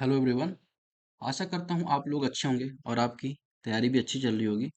Hello everyone. आशा करता हूँ आप लोग अच्छे होंगे और आपकी तैयारी भी अच्छी चल रही होगी।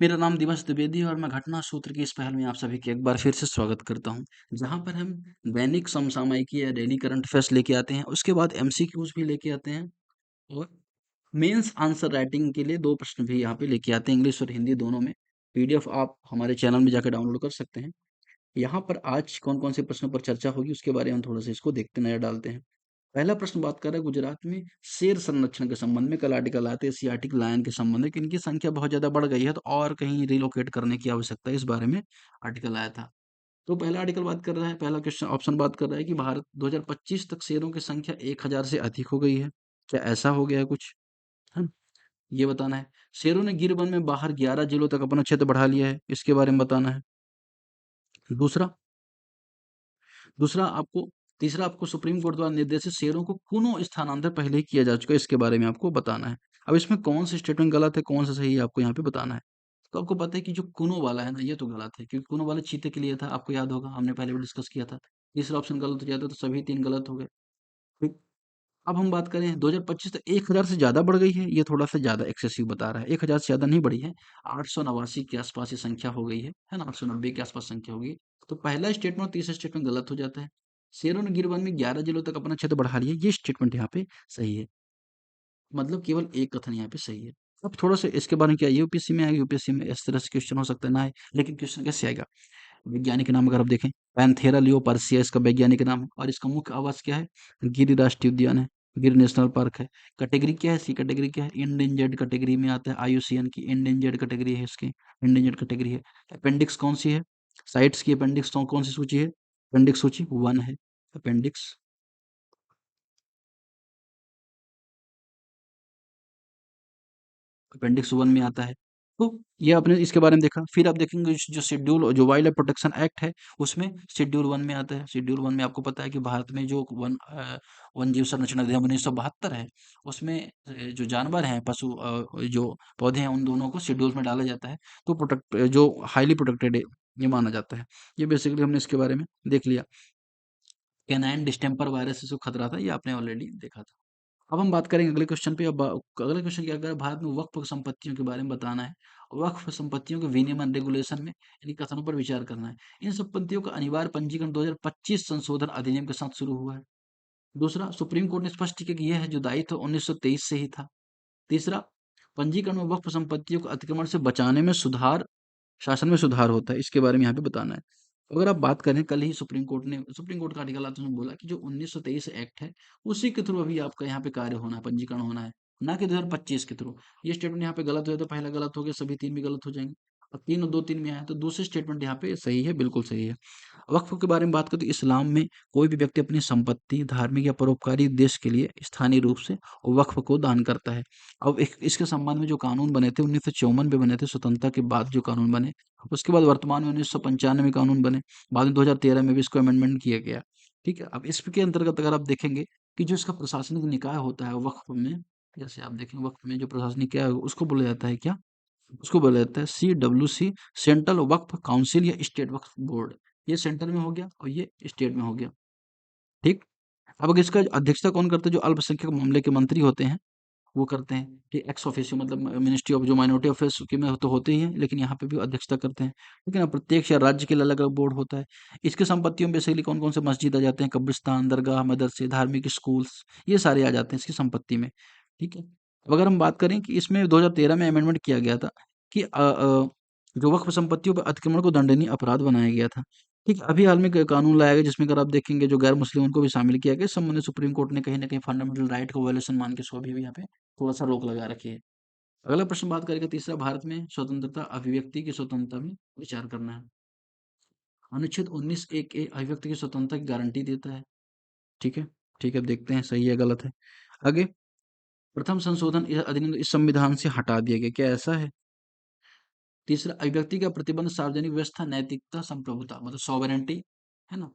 मेरा नाम दिवस द्विवेदी है और मैं घटना सूत्र की इस पहल में आप सभी का एक बार फिर से स्वागत करता हूँ, जहाँ पर हम दैनिक समसामयिकी या डेली करंट अफेयर्स लेके आते हैं। उसके बाद एमसीक्यूज भी लेके आते हैं और मेंस आंसर राइटिंग के लिए दो प्रश्न भी यहाँ पे लेके आते हैं, इंग्लिश और हिंदी दोनों में। पीडीएफ आप हमारे चैनल में जाकर डाउनलोड कर सकते हैं। यहाँ पर आज कौन कौन से प्रश्नों पर चर्चा होगी उसके बारे में हम थोड़ा सा इसको देखते नजर डालते हैं। पहला प्रश्न बात कर रहा है गुजरात में शेर संरक्षण के संबंध में। कल आर्टिकल आते हैं एशियाटिक लायन के संबंध में कि इनकी संख्या बहुत ज्यादा बढ़ गई है, तो और कहीं रिलोकेट करने की आवश्यकता है, इस बारे में आर्टिकल आया था। तो पहला आर्टिकल बात कर रहा है, पहला क्वेश्चन ऑप्शन बात कर रहा है कि भारत 2025 तक शेरों की संख्या 1000 से अधिक हो गई है। क्या ऐसा हो गया है कुछ? है ना? ये बताना है। शेरों ने गिर वन में बाहर 11 जिलों तक अपना क्षेत्र बढ़ा लिया है, इसके बारे में बताना है। दूसरा दूसरा आपको तीसरा आपको सुप्रीम कोर्ट द्वारा निर्देशित शेयरों को पुनः स्थानांतरण पहले ही किया जा चुका है, इसके बारे में आपको बताना है। अब इसमें कौन सा स्टेटमेंट गलत है, कौन सा सही है, आपको यहाँ पे बताना है। तो आपको पता है कि जो कुनो वाला है ना, ये तो गलत है, क्योंकि कुनो वाला चीते के लिए था, आपको याद होगा, हमने पहले भी डिस्कस किया था। तीसरा ऑप्शन गलत हो जाता तो सभी तीन गलत हो गए। ठीक। अब हम बात करें 2025 तक 1000 से ज्यादा बढ़ गई है, ये थोड़ा सा ज्यादा एक्सेसिव बता रहा है। 1000 से ज्यादा नहीं बढ़ी है, 889 के आसपास ये संख्या हो गई है ना, 890 के आसपास संख्या हो गई। तो पहला स्टेटमेंट और तीसरा स्टेटमेंट गलत हो जाता है। शेरों ने गिरवन में 11 जिलों तक अपना क्षेत्र बढ़ा लिया, ये स्टेटमेंट यहाँ पे सही है। मतलब केवल एक कथन यहाँ पे सही है। अब थोड़ा सा इसके बारे में, क्या यूपीएससी में आएगा? यूपीएससी में इस तरह से क्वेश्चन हो सकता है ना आए, लेकिन क्वेश्चन कैसे आएगा? वैज्ञानिक नाम अगर आप देखें, पैंथेरा लियोपार्सिया इसका वैज्ञानिक नाम है, और इसका मुख्य आवास क्या है? गिर राष्ट्रीय उद्यान है, गिर नेशनल पार्क है। कैटेगरी क्या है? इसकी कैटेगरी क्या है? इंडेंजर्ड कैटेगरी में आता है, आईयूसीएन की इंडेंजर्ड कैटेगरी है इसकी, इंडेंजर्ड कैटेगरी है। अपेंडिक्स कौन सी है? साइट्स की अपेंडिक्स तो कौन सी सूची है? अपेंडिक्स सूची 1 है। अपेंडिक्स अपेंडिक्स 1 में आता है। तो ये आपने इसके बारे में देखा। फिर आप देखेंगे जो शेड्यूल जो वाइल्ड लाइफ प्रोटेक्शन एक्ट है, उसमें शेड्यूल 1 में आता है। शेड्यूल 1 में आपको पता है कि भारत में जो वन जीव संरक्षण अधिनियम 1972 है, उसमें जो जानवर हैं, पशु जो पौधे हैं, उन दोनों को शेड्यूल में डाला जाता है। तो प्रोटेक्ट जो हाईली प्रोटेक्टेड है, ये माना जाता है। ये बेसिकली हमने इसके बारे में देख लिया। कैनाइन डिस्टेम्पर वायरस से जो खतरा था, ये आपने ऑलरेडी देखा था। अब हम बात करेंगे अगले क्वेश्चन पे। अब अगला क्वेश्चन क्या कर रहा है? भारत में वक्फ संपत्तियों के बारे में बताना है। वक्फ संपत्तियों के विनियमन रेगुलेशन में इन कथनों पर विचार करना है। इन संपत्तियों का अनिवार्य पंजीकरण 2025 संशोधन अधिनियम के साथ शुरू हुआ है। दूसरा, सुप्रीम कोर्ट ने स्पष्ट किया कि यह है जो दायित्व 1923 से ही था। तीसरा, पंजीकरण में वक्फ संपत्तियों को अतिक्रमण से बचाने में सुधार, शासन में सुधार होता है, इसके बारे में यहाँ पे बताना है। अगर आप बात करें, कल ही सुप्रीम कोर्ट का आर्टिकल आता है, उसमें बोला कि जो 1923 एक्ट है, उसी के थ्रू अभी आपका यहाँ पे कार्य होना है, पंजीकरण होना है, ना कि 2025 के थ्रू। ये स्टेटमेंट यहाँ पे गलत हो जाए तो पहला गलत हो गया, सभी तीन भी गलत हो जाएंगे। अब तीन और दो तीन में आया तो दूसरे स्टेटमेंट यहाँ पे सही है, बिल्कुल सही है। वक्फ के बारे में बात करें तो इस्लाम में कोई भी व्यक्ति अपनी संपत्ति धार्मिक या परोपकारी उद्देश्य के लिए स्थानीय रूप से वक्फ को दान करता है। अब इसके संबंध में जो कानून बने थे 1954 में बने थे, स्वतंत्रता के बाद जो कानून बने, उसके बाद वर्तमान में 1995 में कानून बने, बाद में 2013 में भी इसको अमेंडमेंट किया गया। ठीक है। अब इसके अंतर्गत अगर आप देखेंगे कि जो इसका प्रशासनिक निकाय होता है वक्फ में, जैसे आप देखेंगे वक्फ में जो प्रशासनिक निकाय है, उसको बोला जाता है क्या? उसको बोला जाता है CWC, सेंट्रल वक्फ काउंसिल या स्टेट वक्फ बोर्ड। ये सेंटर में हो गया और ये स्टेट में हो गया। ठीक। अब अगर इसका अध्यक्षता कौन करता है? जो अल्पसंख्यक मामले के मंत्री होते हैं, वो करते हैं कि एक्स ऑफिशियो, मतलब मिनिस्ट्री ऑफ जो माइनॉरिटी अफेयर्स के में तो होते ही हैं, लेकिन यहाँ पे भी अध्यक्षता करते हैं। लेकिन अब प्रत्येक या राज्य के लिए अलग अलग बोर्ड होता है। इसके संपत्तियों में बेसिकली कौन कौन से मस्जिद आ जाते हैं? कब्रिस्तान, दरगाह, मदरसे, धार्मिक स्कूल्स, ये सारे आ जाते हैं इसकी संपत्ति में। ठीक है। अब अगर हम बात करें कि इसमें 2013 में अमेंडमेंट किया गया था कि जो वक्फ संपत्तियों पर अतिक्रमण को दंडनीय अपराध बनाया गया था। ठीक है। अभी हाल में कानून लाया गया जिसमें अगर आप देखेंगे जो गैर मुस्लिम उनको भी शामिल किया गया। इस संबंध में सुप्रीम कोर्ट ने कहीं ना कहीं फंडामेंटल राइट को वायलेशन मान के इसको अभी भी यहाँ पे थोड़ा-सा रोक लगा रखी है। अगला प्रश्न बात करेंगे तीसरा, भारत में स्वतंत्रता अभिव्यक्ति की स्वतंत्रता में विचार करना है। अनुच्छेद 19 एक ए अभिव्यक्ति की स्वतंत्रता की गारंटी देता है। ठीक है। ठीक है, अब देखते हैं सही है गलत है। आगे, प्रथम संशोधन यह अधिनियम इस संविधान से हटा दिया गया, क्या ऐसा है? तीसरा, अभिव्यक्ति का प्रतिबंध सार्वजनिक व्यवस्था, नैतिकता, संप्रभुता, मतलब सॉवरेंटी, है ना,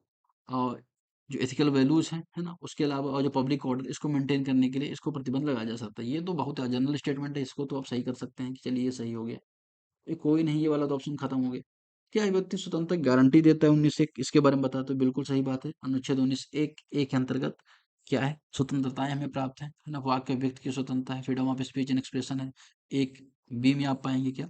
और जो एथिकल वैल्यूज हैं, है ना, उसके अलावा और जो पब्लिक ऑर्डर, इसको मेंटेन करने के लिए इसको प्रतिबंध लगाया जा सकता है। ये तो बहुत जनरल स्टेटमेंट है, इसको तो आप सही कर सकते हैं कि चलिए ये सही हो गया। ये कोई नहीं, ये वाला तो ऑप्शन खत्म हो गया। क्या अभिव्यक्ति स्वतंत्रता की गारंटी देता है 19 एक? इसके बारे में बता तो बिल्कुल सही बात है। अनुच्छेद 19 एक ए के अंतर्गत क्या है, स्वतंत्रताएं हमें प्राप्त है ना, वाक्य व्यक्त की स्वतंत्रता है, freedom of speech and expression है। एक बी में आप पाएंगे क्या,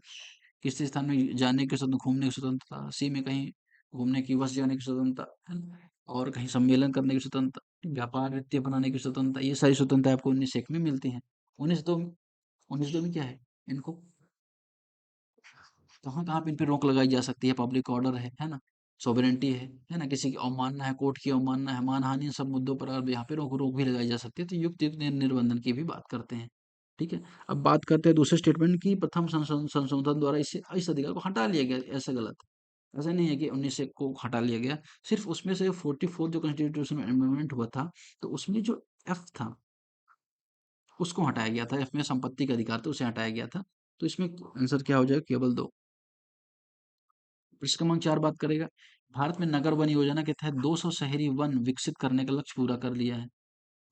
किसी स्थान में जाने की स्वतंत्रता, घूमने की स्वतंत्रता। सी में कहीं घूमने की, बस जाने की स्वतंत्रता है ना, और कहीं सम्मेलन करने की स्वतंत्रता, व्यापार वित्तीय बनाने की स्वतंत्रता। ये सारी स्वतंत्रता आपको 19 एक में मिलती है। 19 दो में, 19 दो में क्या है, इनको कहाँ कहाँ पे इन पे रोक लगाई जा सकती है, पब्लिक ऑर्डर है ना, सॉवरेनिटी है ना, किसी की अवमानना है, कोर्ट की अवमानना है, मानहानि, इन सब मुद्दों पर अब यहाँ पे रोक रोक भी लगाई जा सकती है। तो युक्त युक्त निर्बंधन की भी बात करते हैं। ठीक है, अब बात करते हैं दूसरे स्टेटमेंट की, प्रथम संशोधन द्वारा इसे इस अधिकार को हटा लिया गया। ऐसा गलत है, ऐसा नहीं है कि 19 एक को हटा लिया गया, सिर्फ उसमें से 44 जो कॉन्स्टिट्यूशन अमेंडमेंट हुआ था, तो उसमें जो एफ था उसको हटाया गया था। एफ में संपत्ति का अधिकार था, उसे हटाया गया था। तो इसमें आंसर क्या हो जाएगा, केवल दो। प्रश्न क्रमांक 4 बात करेगा, भारत में नगर वन योजना के तहत 200 शहरी वन विकसित करने का लक्ष्य पूरा कर लिया है।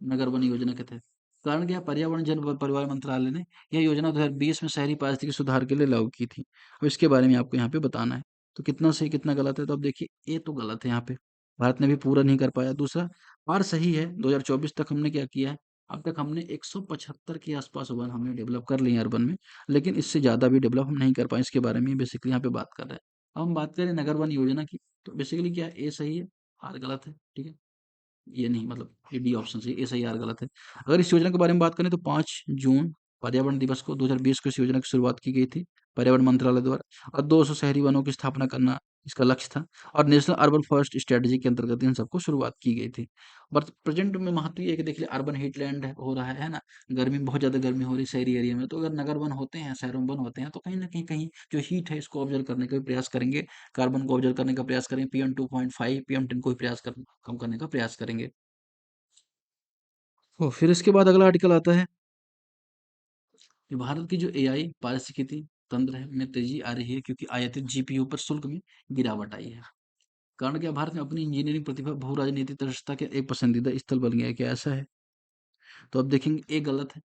नगर वन योजना के तहत कारण क्या है? पर्यावरण जन व परिवार मंत्रालय ने यह योजना 2020 में शहरी पारिस्थितिकी सुधार के लिए लागू की थी। अब इसके बारे में आपको यहाँ पे बताना है। तो कितना सही कितना गलत है, तो अब देखिए ए तो गलत है यहाँ पे, भारत ने भी पूरा नहीं कर पाया। दूसरा आर सही है, 2024 तक हमने क्या किया है, अब तक हमने 175 के आसपास वन हमने डेवलप कर लिए हैं अर्बन में, लेकिन इससे ज़्यादा भी डेवलप हम नहीं कर पाए। इसके बारे में बेसिकली यहाँ पे बात कर रहे हैं। अब हम बात करें नगर वन योजना की, तो बेसिकली क्या है, ए सही है, आर गलत है। ठीक है, ये नहीं, मतलब ये डी ऑप्शन सही, ए सही, आर गलत है। अगर इस योजना के बारे में बात करें तो 5 जून पर्यावरण दिवस को 2020 को इस योजना की शुरुआत की गई थी पर्यावरण मंत्रालय द्वारा, और 200 शहरी वनों की स्थापना करना इसका लक्ष्य था, और नेशनल अर्बन फॉरेस्ट स्ट्रेटजी के अंतर्गत इन सबको शुरुआत की गई थी। बट प्रेजेंट में महत्व ये है कि देख लिया, अर्बन हीटलैंड हो रहा है ना, गर्मी, बहुत ज्यादा गर्मी हो रही है शहरी एरिया में, तो अगर नगर वन होते हैं, शहरों में वन होते हैं, तो कहीं ना कहीं जो हीट है इसको ऑब्जर्व करने का भी प्रयास करेंगे, कार्बन को ऑब्जर्व करने का प्रयास करेंगे, PM2.5 PM10 को भी कम करने का प्रयास करेंगे। तो फिर इसके बाद अगला आर्टिकल आता है कि भारत की जो एआई पारिस्थितिकी तंत्र है में तेजी आ रही है, क्योंकि आयातित जीपीयू पर शुल्क में गिरावट आई है। कारण क्या, भारत में अपनी इंजीनियरिंग प्रतिभा बहु राजनीतिक दक्षता के एक पसंदीदा स्थल बन गया है। क्या ऐसा है? तो अब देखेंगे, ये गलत है,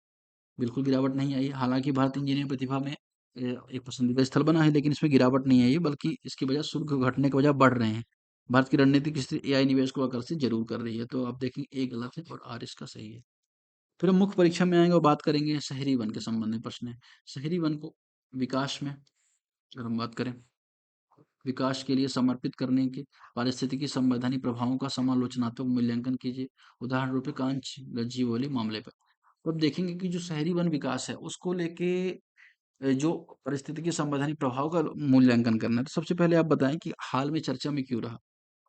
बिल्कुल गिरावट नहीं आई है। हालांकि भारत इंजीनियरिंग प्रतिभा में एक पसंदीदा स्थल बना है, लेकिन इसमें गिरावट नहीं आई है, बल्कि इसकी वजह शुल्क घटने की वजह बढ़ रहे हैं। भारत की रणनीतिक स्थिति एआई निवेश को आकर्षित जरूर कर रही है। तो आप देखेंगे, ए गलत है और आर इसका सही है। फिर हम मुख्य परीक्षा में आएंगे और बात करेंगे शहरी वन के संबंध में प्रश्न है। शहरी वन को विकास में अगर हम बात करें, विकास के लिए समर्पित करने के पारिस्थितिकी संवैधानिक प्रभावों का समालोचनात्मक मूल्यांकन कीजिए। उदाहरण रूप में कांच गच्चीवोली मामले पर। तो अब देखेंगे कि जो शहरी वन विकास है उसको लेके जो पारिस्थितिकी संवैधानिक प्रभाव का मूल्यांकन करना है, तो सबसे पहले आप बताएं कि हाल में चर्चा में क्यों रहा।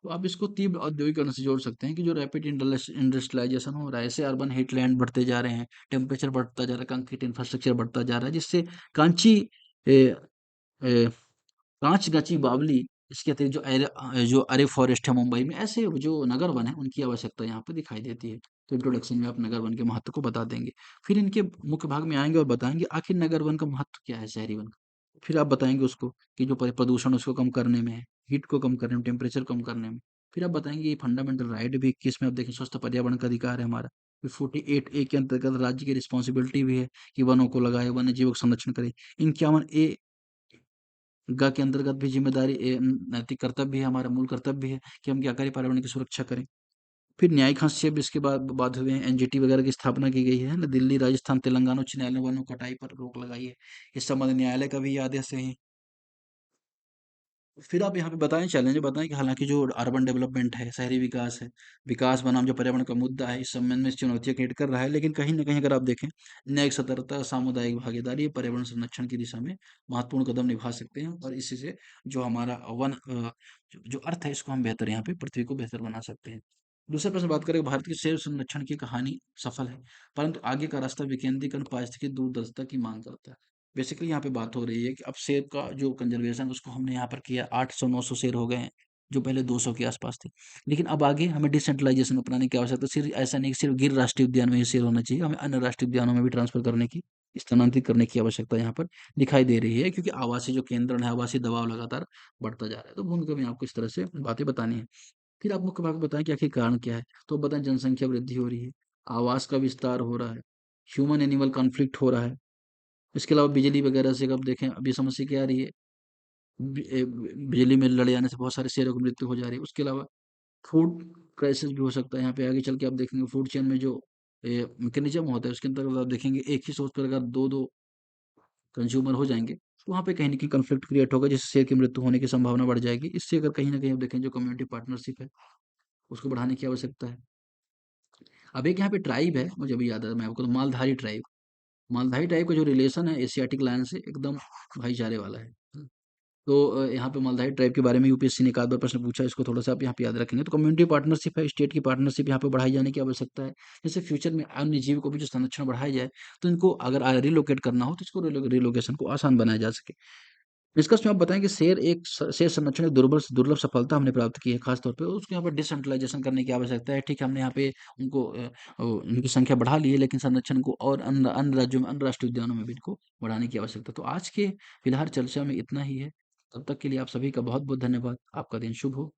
तो आप इसको तीव्र औद्योगिकरण से जोड़ सकते हैं कि जो रैपिड इंडस्ट्रियलाइजेशन हो रहा है, ऐसे अर्बन हीटलैंड बढ़ते जा रहे हैं, टेम्परेचर बढ़ता जा रहा है, कंक्रीट इंफ्रास्ट्रक्चर बढ़ता जा रहा है, जिससे कांची ए, ए, कांच गची बावली, इसके अतिरिक्त जो अरे फॉरेस्ट है मुंबई में, ऐसे जो नगर वन है उनकी आवश्यकता यहाँ पे दिखाई देती है। तो इंट्रोडक्शन में आप नगर वन के महत्व को बता देंगे। फिर इनके मुख्य भाग में आएंगे और बताएंगे आखिर नगर वन का महत्व क्या है शहरी वन का। फिर आप बताएंगे उसको कि जो प्रदूषण उसको कम करने में है, हीट को कम करने में, टेम्परेचर कम करने में। फिर आप बताएंगे ये फंडामेंटल राइट भी 21 में आप देखें, स्वस्थ पर्यावरण का अधिकार है हमारा। फिर 48A के अंतर्गत राज्य की रिस्पॉन्सिबिलिटी भी है कि वनों को लगाए, वन्य जीवों का संरक्षण करे। 51A ग के अंतर्गत भी जिम्मेदारी नैतिक कर्तव्य भी है, हमारा मूल कर्तव्य भी है कि हम क्या करें, पर्यावरण की सुरक्षा करें। फिर न्यायिक हस्तक्षेप इसके बाद हुए हैं, एनजीटी वगैरह की स्थापना की गई है ना, दिल्ली, राजस्थान, तेलंगाना उच्च न्यायालय ने वनों कटाई पर रोक लगाई है। इस संबंध न्यायालय का भी आदेश है। फिर आप यहाँ पे बताएं, चैलेंज बताएं कि हालांकि जो अर्बन डेवलपमेंट है, शहरी विकास है, विकास बनाम जो पर्यावरण का मुद्दा है, इस संबंध में चुनौतियां क्रिएट कर रहा है, लेकिन कहीं ना कहीं अगर आप देखें, न्यायिक सतर्कता, सामुदायिक भागीदारी ये पर्यावरण संरक्षण की दिशा में महत्वपूर्ण कदम निभा सकते हैं, और इसी से जो हमारा जो अर्थ है इसको हम बेहतर, यहाँ पे पृथ्वी को बेहतर बना सकते हैं। दूसरा प्रश्न बात करें, भारत की सेब संरक्षण की कहानी सफल है, परंतु आगे का रास्ता विकेंद्रीकरण, पारिस्थितिकी दूरदर्शिता की मांग करता है। बेसिकली यहाँ पे बात हो रही है कि अब सेब का जो कंजर्वेशन उसको हमने यहाँ पर किया, 800-900 शेर हो गए हैं, जो पहले 200 के आसपास थे। लेकिन अब आगे हमें डिसेंट्रलाइजेशन अपनाने की आवश्यकता है। सिर्फ ऐसा नहीं कि सिर्फ गिर राष्ट्रीय उद्यान में ही शेर होना चाहिए, हमें अन्य राष्ट्रीय उद्यानों में भी ट्रांसफर करने की, स्थानांतरित करने की आवश्यकता यहाँ पर दिखाई दे रही है, क्योंकि आवासीय जो केंद्रण है, आवासीय दबाव लगातार बढ़ता जा रहा है। तो भूमिका में आपको इस तरह से बातें बतानी है। फिर आप मुख्य भाग बताएं कि आखिर कारण क्या है। तो बताएं, जनसंख्या वृद्धि हो रही है, आवास का विस्तार हो रहा है, ह्यूमन एनिमल कॉन्फ्लिक्ट हो रहा है। इसके अलावा बिजली वगैरह से अब देखें, अभी समस्या क्या आ रही है, बिजली में लड़ जाने से बहुत सारे शेरों की मृत्यु हो जा रही है। उसके अलावा फूड क्राइसिस भी हो सकता है यहाँ पे आगे चल के। आप देखेंगे फूड चेन में जो मैकेनिज्म होता है उसके अंतर्गत आप देखेंगे एक ही सोर्स पर अगर 2-2 कंज्यूमर हो जाएँगे, तो वहाँ पे कहीं न कहीं कॉन्फ्लिक्ट क्रिएट होगा जिससे शेर की मृत्यु होने की संभावना बढ़ जाएगी। इससे अगर कहीं न कहीं आप देखें जो कम्युनिटी पार्टनरशिप है, उसको बढ़ाने की आवश्यकता है। अब एक यहाँ पे ट्राइब है, मुझे अभी याद आया मैं आपको, तो मालधारी ट्राइब। मालधारी ट्राइब का जो रिलेशन है एशियाटिक लायन से एकदम भाईचारे वाला है। तो यहाँ पे मालधारी ट्राइब के बारे में यूपीएससी ने एक आध बार प्रश्न पूछा है, इसको थोड़ा-सा आप यहाँ पे याद रखेंगे। तो कम्युनिटी पार्टनरशिप है, स्टेट की पार्टनरशिप यहाँ पे बढ़ाई जाने की आवश्यकता है। जैसे फ्यूचर में अन्य जीव को भी जो संरक्षण बढ़ाया जाए, तो इनको अगर रिलोकेट करना हो तो इसको रिलोकेशन को आसान बनाया जा सके। निष्कर्ष में आप बताएँ कि शेर संरक्षण एक दुर्लभ सफलता हमने प्राप्त की है ख़ास तौर पे, उसको यहाँ पे डिसेंट्रलाइज़ेशन करने की आवश्यकता है। ठीक है, हमने यहाँ पे उनको उनकी संख्या बढ़ा ली है, लेकिन संरक्षण को और अन्य अन्य राज्यों में, अन्य राष्ट्रीय उद्यानों में भी इनको बढ़ाने की आवश्यकता है। तो आज के फिलहाल चर्चा में इतना ही है। तब तक के लिए आप सभी का बहुत-बहुत धन्यवाद। आपका दिन शुभ हो।